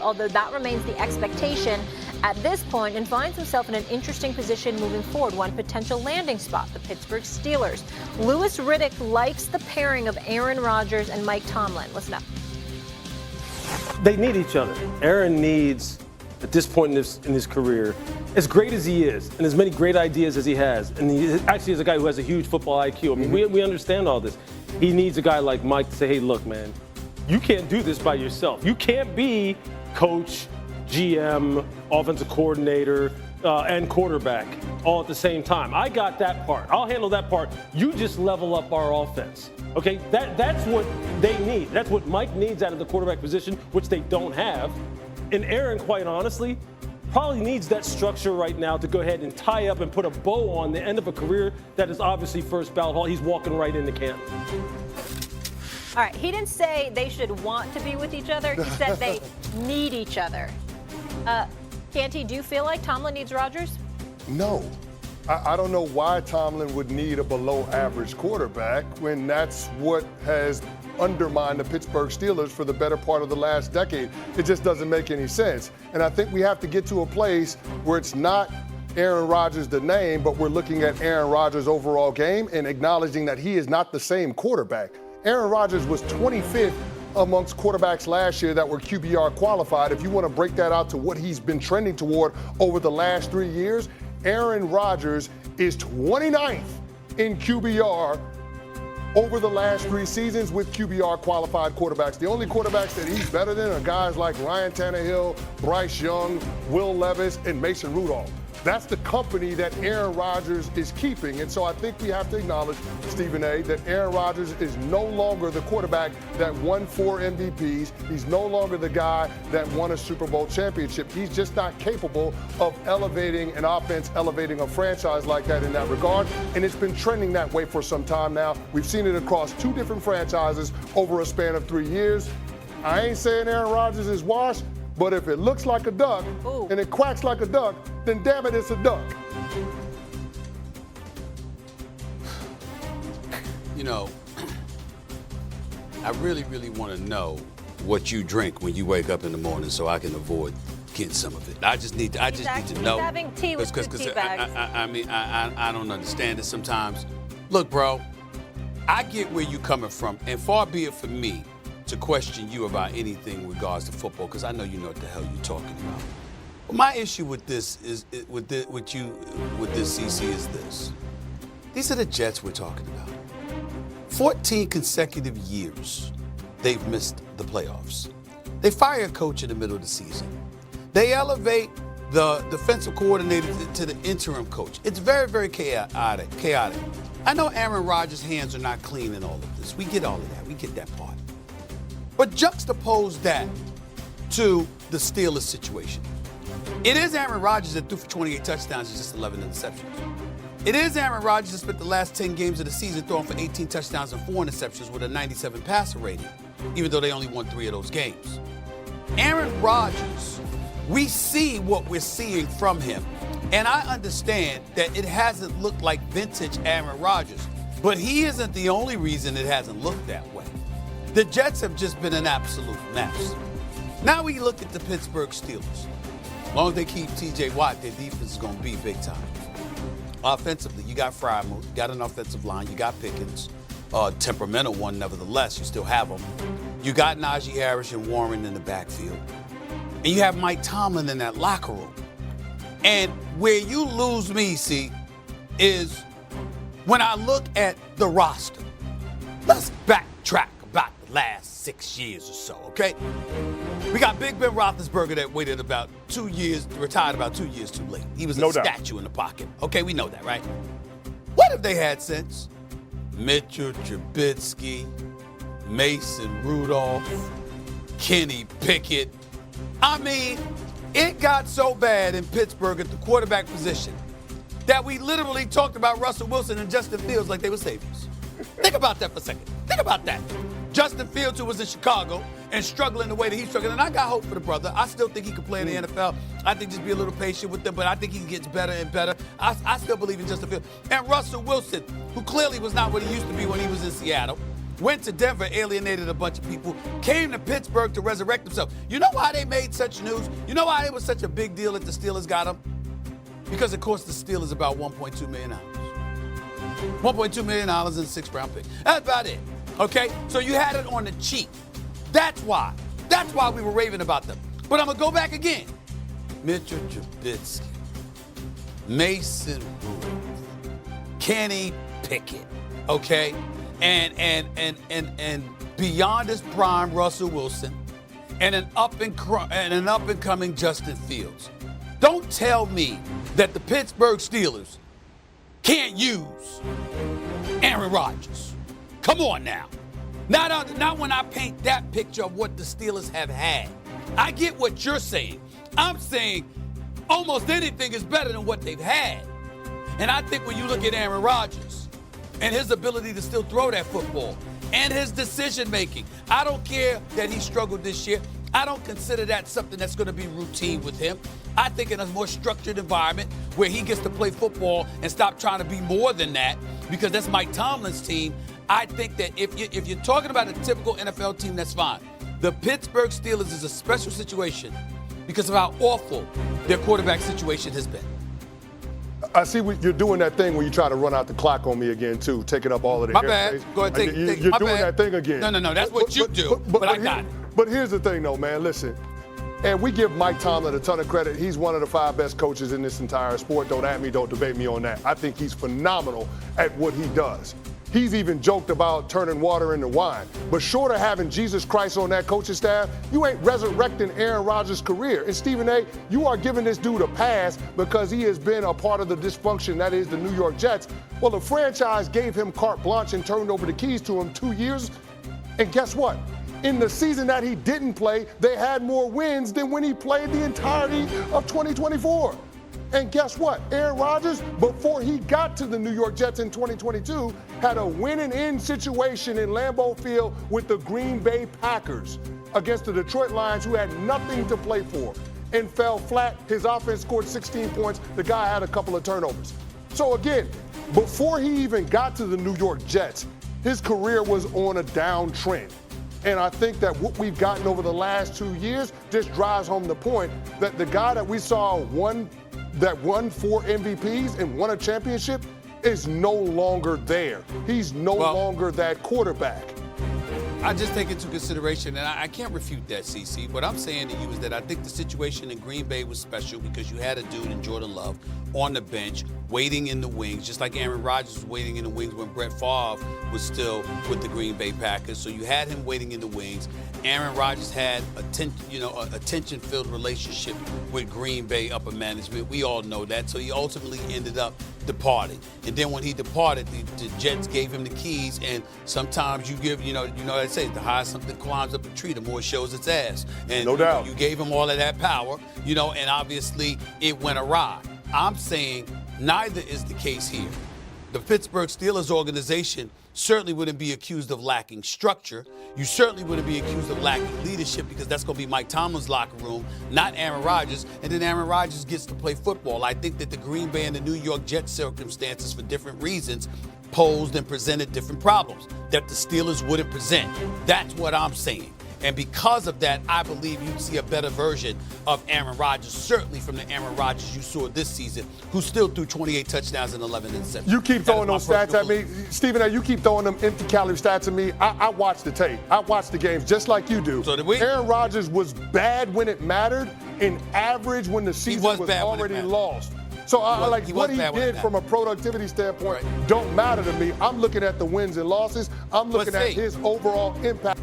although that remains the expectation at this point, and finds himself in an interesting position moving forward. One potential landing spot, the Pittsburgh Steelers. Louis Riddick likes the pairing of Aaron Rodgers and Mike Tomlin. Listen up. They need each other. Aaron needs, at this point in his career, as great as he is, and as many great ideas as he has, and he actually is a guy who has a huge football IQ. I mean, we understand all this. He needs a guy like Mike to say, hey, look, man, you can't do this by yourself. You can't be coach, GM, offensive coordinator, and quarterback all at the same time. I got that part. I'll handle that part. You just level up our offense. Okay, that's what they need. That's what Mike needs out of the quarterback position, which they don't have. And Aaron, quite honestly, probably needs that structure right now to go ahead and tie up and put a bow on the end of a career that is obviously first ballot hall. He's walking right into camp. All right, he didn't say they should want to be with each other. He said they need each other. Canty, do you feel like Tomlin needs Rodgers? No. I don't know why Tomlin would need a below-average quarterback when that's what has undermined the Pittsburgh Steelers for the better part of the last decade. It just doesn't make any sense. And I think we have to get to a place where it's not Aaron Rodgers the name, but we're looking at Aaron Rodgers' overall game and acknowledging that he is not the same quarterback. Aaron Rodgers was 25th amongst quarterbacks last year that were QBR qualified. If you want to break that out to what he's been trending toward over the last 3 years, Aaron Rodgers is 29th in QBR over the last 3 seasons with QBR qualified quarterbacks. The only quarterbacks that he's better than are guys like Ryan Tannehill, Bryce Young, Will Levis, and Mason Rudolph. That's the company that Aaron Rodgers is keeping. And so I think we have to acknowledge, Stephen A., that Aaron Rodgers is no longer the quarterback that won 4 MVPs. He's no longer the guy that won a Super Bowl championship. He's just not capable of elevating an offense, elevating a franchise like that in that regard. And it's been trending that way for some time now. We've seen it across 2 different franchises over a span of 3 years. I ain't saying Aaron Rodgers is washed, but if it looks like a duck and it quacks like a duck, then damn it, it's a duck. You know, I really, really want to know what you drink when you wake up in the morning so I can avoid getting some of it. I just need to know. He's having tea with 2 tea bags. I don't understand it sometimes. Look, bro, I get where you're coming from, and far be it from me to question you about anything in regards to football, because I know you know what the hell you're talking about. But my issue with this is with this, CC, is this. These are the Jets we're talking about. 14 consecutive years they've missed the playoffs. They fire a coach in the middle of the season. They elevate the defensive coordinator to the interim coach. It's very, very chaotic. I know Aaron Rodgers' hands are not clean in all of this. We get all of that. We get that part. But juxtapose that to the Steelers situation. It is Aaron Rodgers that threw for 28 touchdowns and just 11 interceptions. It is Aaron Rodgers that spent the last 10 games of the season throwing for 18 touchdowns and 4 interceptions with a 97 passer rating, even though they only won 3 of those games. Aaron Rodgers, we see what we're seeing from him. And I understand that it hasn't looked like vintage Aaron Rodgers, but he isn't the only reason it hasn't looked that way. The Jets have just been an absolute mess. Now we look at the Pittsburgh Steelers. As long as they keep T.J. Watt, their defense is going to be big time. Offensively, you got Frymuth, you got an offensive line, you got Pickens, temperamental one nevertheless, you still have them. You got Najee Harris and Warren in the backfield. And you have Mike Tomlin in that locker room. And where you lose me, see, is when I look at the roster. Let's backtrack about the last 6 years or so, okay? We got Big Ben Roethlisberger that waited about 2 years, retired about 2 years too late. He was a statue in the pocket. Okay, we know that, right? What have they had since? Mitchell Trubisky, Mason Rudolph, Kenny Pickett. I mean, it got so bad in Pittsburgh at the quarterback position that we literally talked about Russell Wilson and Justin Fields like they were saviors. Think about that for a second. Think about that. Justin Fields, who was in Chicago and struggling the way that he's struggling, and I got hope for the brother. I still think he could play in the NFL. I think just be a little patient with him, but I think he gets better and better. I still believe in Justin Fields. And Russell Wilson, who clearly was not what he used to be when he was in Seattle. went to Denver, alienated a bunch of people, came to Pittsburgh to resurrect himself. You know why they made such news? You know why it was such a big deal that the Steelers got him? Because it cost the Steelers about $1.2 million. $1.2 million and a 6th-round pick. That's about it. Okay? So you had it on the cheap. That's why. That's why we were raving about them. But I'm going to go back again. Mitchell Trubisky, Mason Rudolph, Kenny Pickett, okay? And beyond his prime, Russell Wilson, and an up-and-coming Justin Fields. Don't tell me that the Pittsburgh Steelers can't use Aaron Rodgers. Come on now. Not when I paint that picture of what the Steelers have had. I get what you're saying. I'm saying almost anything is better than what they've had. And I think when you look at Aaron Rodgers and his ability to still throw that football and his decision-making, I don't care that he struggled this year. I don't consider that something that's going to be routine with him. I think in a more structured environment where he gets to play football and stop trying to be more than that, because that's Mike Tomlin's team. I think that if you're talking about a typical NFL team, that's fine. The Pittsburgh Steelers is a special situation because of how awful their quarterback situation has been. I see you're doing that thing where you try to run out the clock on me again, too, taking up all of the My bad. space. Go ahead, take You're my doing bad. that thing again. No. That's what you do, but I got it. But here's the thing, though, man. Listen, and we give Mike Tomlin a ton of credit. He's one of the 5 best coaches in this entire sport. Don't at me, don't debate me on that. I think he's phenomenal at what he does. He's even joked about turning water into wine. But short of having Jesus Christ on that coaching staff, you ain't resurrecting Aaron Rodgers' career. And Stephen A., you are giving this dude a pass because he has been a part of the dysfunction that is the New York Jets. Well, the franchise gave him carte blanche and turned over the keys to him 2 years. And guess what? In the season that he didn't play, they had more wins than when he played the entirety of 2024. And guess what? Aaron Rodgers, before he got to the New York Jets in 2022, had a win-and-in situation in Lambeau Field with the Green Bay Packers against the Detroit Lions, who had nothing to play for, and fell flat. His offense scored 16 points. The guy had a couple of turnovers. So again, before he even got to the New York Jets, his career was on a downtrend. And I think that what we've gotten over the last 2 years just drives home the point that the guy that we saw won 4 MVPs and won a championship is no longer there. He's no longer that quarterback. I just take into consideration, and I can't refute that, CC. What I'm saying to you is that I think the situation in Green Bay was special because you had a dude in Jordan Love on the bench, waiting in the wings, just like Aaron Rodgers was waiting in the wings when Brett Favre was still with the Green Bay Packers. So you had him waiting in the wings. Aaron Rodgers had a tension-filled relationship with Green Bay upper management. We all know that. So he ultimately ended up departing. And then when he departed, the Jets gave him the keys. And sometimes you give, they say, the higher something climbs up a tree, the more it shows its ass. And no doubt. You gave him all of that power, and obviously it went awry. I'm saying neither is the case here. The Pittsburgh Steelers organization certainly wouldn't be accused of lacking structure. You certainly wouldn't be accused of lacking leadership because that's going to be Mike Tomlin's locker room, not Aaron Rodgers. And then Aaron Rodgers gets to play football. I think that the Green Bay and the New York Jets circumstances, for different reasons, posed and presented different problems that the Steelers wouldn't present. That's what I'm saying. And because of that, I believe you'd see a better version of Aaron Rodgers, certainly from the Aaron Rodgers you saw this season, who still threw 28 touchdowns and 11 interceptions. You keep throwing those stats at me. Stephen A., you keep throwing them empty calorie stats at me. I watch the tape. I watch the games just like you do. So did we? Aaron Rodgers was bad when it mattered and average when the season was already lost. So what he did from a productivity standpoint don't matter to me. I'm looking at the wins and losses. I'm looking at his overall impact.